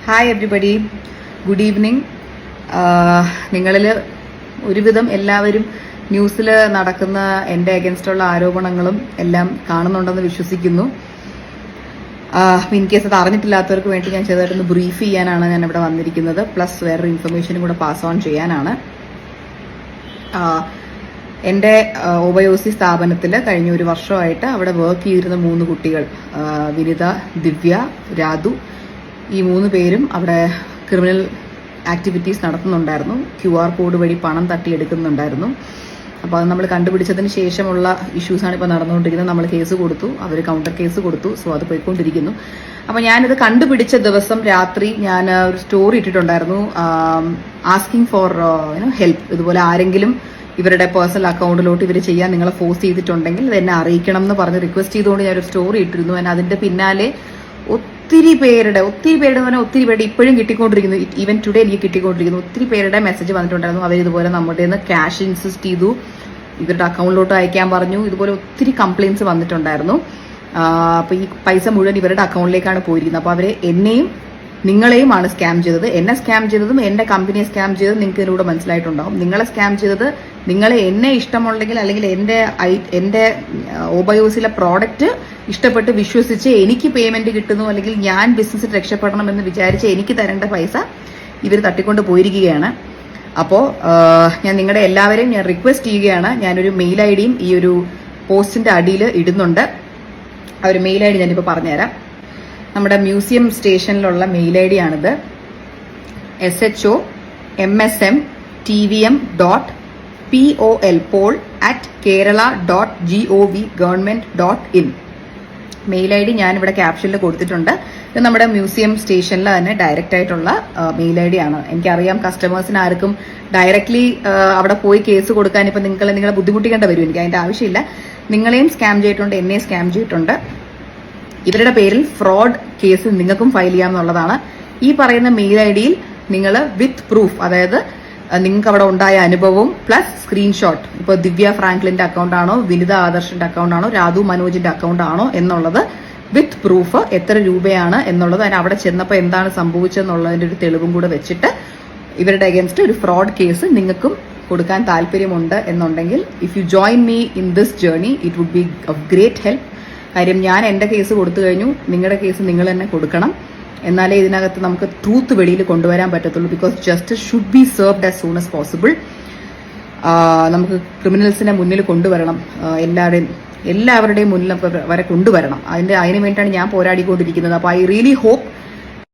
Hi everybody, good evening. നിങ്ങളിൽ ഒരുവിധം എല്ലാവരും ന്യൂസിൽ നടക്കുന്ന എൻ്റെ അഗൻസ്റ്റുള്ള ആരോപണങ്ങളും എല്ലാം കാണുന്നുണ്ടെന്ന് വിശ്വസിക്കുന്നു. ഇൻ കേസ് അത് അറിഞ്ഞിട്ടില്ലാത്തവർക്ക് വേണ്ടി ഞാൻ ചെറുതായിട്ടൊന്ന് ബ്രീഫ് ചെയ്യാനാണ് ഞാൻ ഇവിടെ വന്നിരിക്കുന്നത്. പ്ലസ് വേറൊരു ഇൻഫർമേഷനും കൂടെ പാസ് ഓൺ ചെയ്യാനാണ്. എൻ്റെ ഒബയോസി സ്ഥാപനത്തിൽ കഴിഞ്ഞ ഒരു വർഷമായിട്ട് അവിടെ വർക്ക് ചെയ്തിരുന്ന 3 കുട്ടികൾ, വിനിത, ദിവ്യ, രാധു, ഈ 3 പേരും അവിടെ ക്രിമിനൽ ആക്ടിവിറ്റീസ് നടത്തുന്നുണ്ടായിരുന്നു. QR കോഡ് വഴി പണം തട്ടിയെടുക്കുന്നുണ്ടായിരുന്നു. അപ്പോൾ അത് നമ്മൾ കണ്ടുപിടിച്ചതിന് ശേഷമുള്ള ഇഷ്യൂസാണ് ഇപ്പോൾ നടന്നുകൊണ്ടിരിക്കുന്നത്. നമ്മൾ കേസ് കൊടുത്തു, അവർ കൗണ്ടർ കേസ് കൊടുത്തു. സോ അത് പോയിക്കൊണ്ടിരിക്കുന്നു. അപ്പോൾ ഞാനിത് കണ്ടുപിടിച്ച ദിവസം രാത്രി ഞാൻ ഒരു സ്റ്റോറി ഇട്ടിട്ടുണ്ടായിരുന്നു, ആസ്കിങ് ഫോർ ഹെൽപ്പ്. ഇതുപോലെ ആരെങ്കിലും ഇവരുടെ പേഴ്സണൽ അക്കൗണ്ടിലോട്ട് ഇവർ ചെയ്യാൻ നിങ്ങളെ ഫോഴ്സ് ചെയ്തിട്ടുണ്ടെങ്കിൽ അത് എന്നെ അറിയിക്കണം എന്ന് പറഞ്ഞ് റിക്വസ്റ്റ് ചെയ്തുകൊണ്ട് ഞാനൊരു സ്റ്റോറി ഇട്ടിരുന്നു. അതിന്റെ പിന്നാലെ ഒത്തിരി പേരുടെ ഇപ്പോഴും കിട്ടിക്കൊണ്ടിരിക്കുന്നു. ഈവൻ ടുഡേ എനിക്ക് കിട്ടിക്കൊണ്ടിരിക്കുന്നു. ഒത്തിരി പേരുടെ മെസ്സേജ് വന്നിട്ടുണ്ടായിരുന്നു. അവരിതുപോലെ നമ്മുടെ നിന്ന് ക്യാഷ് ഇൻസിസ്റ്റ് ചെയ്തു, ഇവരുടെ അക്കൗണ്ടിലോട്ട് അയക്കാൻ പറഞ്ഞു. ഇതുപോലെ ഒത്തിരി കംപ്ലയിൻസ് വന്നിട്ടുണ്ടായിരുന്നു. അപ്പോൾ ഈ പൈസ മുഴുവൻ ഇവരുടെ അക്കൗണ്ടിലേക്കാണ് പോയിരിക്കുന്നത്. അപ്പോൾ അവരെ എന്നെയും നിങ്ങളെയുമാണ് സ്കാം ചെയ്തത്. എന്നെ സ്കാം ചെയ്തതും എൻ്റെ കമ്പനിയെ സ്കാം ചെയ്തതും നിങ്ങൾക്ക് ഇതിലൂടെ മനസ്സിലായിട്ടുണ്ടാവും. നിങ്ങളെ സ്കാം ചെയ്തത്, നിങ്ങളെ എന്നെ ഇഷ്ടമുണ്ടെങ്കിൽ അല്ലെങ്കിൽ എൻ്റെ ഒബയോസിലെ പ്രോഡക്റ്റ് ഇഷ്ടപ്പെട്ട് വിശ്വസിച്ച് എനിക്ക് പേയ്മെന്റ് കിട്ടുന്നു, അല്ലെങ്കിൽ ഞാൻ ബിസിനസ്സിൽ രക്ഷപ്പെടണം എന്ന് വിചാരിച്ച് എനിക്ക് തരേണ്ട പൈസ ഇവർ തട്ടിക്കൊണ്ട് പോയിരിക്കുകയാണ്. അപ്പോൾ ഞാൻ നിങ്ങളുടെ എല്ലാവരെയും ഞാൻ റിക്വസ്റ്റ് ചെയ്യുകയാണ്. ഞാനൊരു മെയിൽ ഐ ഡിയും ഈ ഒരു പോസ്റ്റിന്റെ അടിയിൽ ഇടുന്നുണ്ട്. ആ ഒരു മെയിൽ ഐ ഡി ഞാനിപ്പോൾ പറഞ്ഞുതരാം. നമ്മുടെ മ്യൂസിയം സ്റ്റേഷനിലുള്ള മെയിൽ ഐ ഡി ആണിത്. shomsm.tvm.pol@kerala.gov.in മെയിൽ ഐ ഡി ഞാനിവിടെ ക്യാപ്ഷനിൽ കൊടുത്തിട്ടുണ്ട്. ഇത് നമ്മുടെ മ്യൂസിയം സ്റ്റേഷനിൽ തന്നെ ഡയറക്റ്റ് ആയിട്ടുള്ള മെയിൽ ഐ ഡി ആണ്. എനിക്കറിയാം കസ്റ്റമേഴ്സിന് ആർക്കും ഡയറക്ട്ലി അവിടെ പോയി കേസ് കൊടുക്കാൻ ഇപ്പം നിങ്ങളെ ബുദ്ധിമുട്ടിക്കേണ്ട വരും. എനിക്ക് അതിന്റെ ആവശ്യമില്ല. നിങ്ങളെയും സ്കാം ചെയ്തിട്ടുണ്ട്, എന്നെയും സ്കാം ചെയ്തിട്ടുണ്ട്. ഇവരുടെ പേരിൽ ഫ്രോഡ് കേസ് നിങ്ങൾക്കും ഫയൽ ചെയ്യാമെന്നുള്ളതാണ്. ഈ പറയുന്ന മെയിൽ ഐ ഡിയിൽ നിങ്ങൾ വിത്ത് പ്രൂഫ്, അതായത് നിങ്ങൾക്ക് അവിടെ ഉണ്ടായ അനുഭവവും പ്ലസ് സ്ക്രീൻഷോട്ട്, ഇപ്പോൾ ദിവ്യ ഫ്രാങ്ക്ലിന്റെ അക്കൗണ്ട് ആണോ, വിനിത ആദർശിന്റെ അക്കൗണ്ട് ആണോ, രാധു മനോജിന്റെ അക്കൗണ്ട് ആണോ എന്നുള്ളത് വിത്ത് പ്രൂഫ്, എത്ര രൂപയാണ് എന്നുള്ളത്, അതിന് അവിടെ ചെന്നപ്പോൾ എന്താണ് സംഭവിച്ചതെന്നുള്ളതിന്റെ ഒരു തെളിവും കൂടെ വെച്ചിട്ട് ഇവരുടെ അഗേൻസ്റ്റ് ഒരു ഫ്രോഡ് കേസ് നിങ്ങൾക്കും കൊടുക്കാൻ താല്പര്യമുണ്ട് എന്നുണ്ടെങ്കിൽ, if you join me in this journey it would be of great help. കാര്യം ഞാൻ എൻ്റെ കേസ് കൊടുത്തു കഴിഞ്ഞു, നിങ്ങളുടെ കേസ് നിങ്ങൾ തന്നെ കൊടുക്കണം. എന്നാലേ ഇതിനകത്ത് നമുക്ക് ട്രൂത്ത് വെളിയിൽ കൊണ്ടുവരാൻ പറ്റത്തുള്ളൂ. Because justice should be served as soon as possible. നമുക്ക് ക്രിമിനൽസിനെ മുന്നിൽ കൊണ്ടുവരണം, എല്ലാവരുടെയും മുന്നിൽ വരെ കൊണ്ടുവരണം. അതിന് വേണ്ടിയിട്ടാണ് ഞാൻ പോരാടിക്കൊണ്ടിരിക്കുന്നത്. അപ്പോൾ ഐ റിയലി ഹോപ്പ്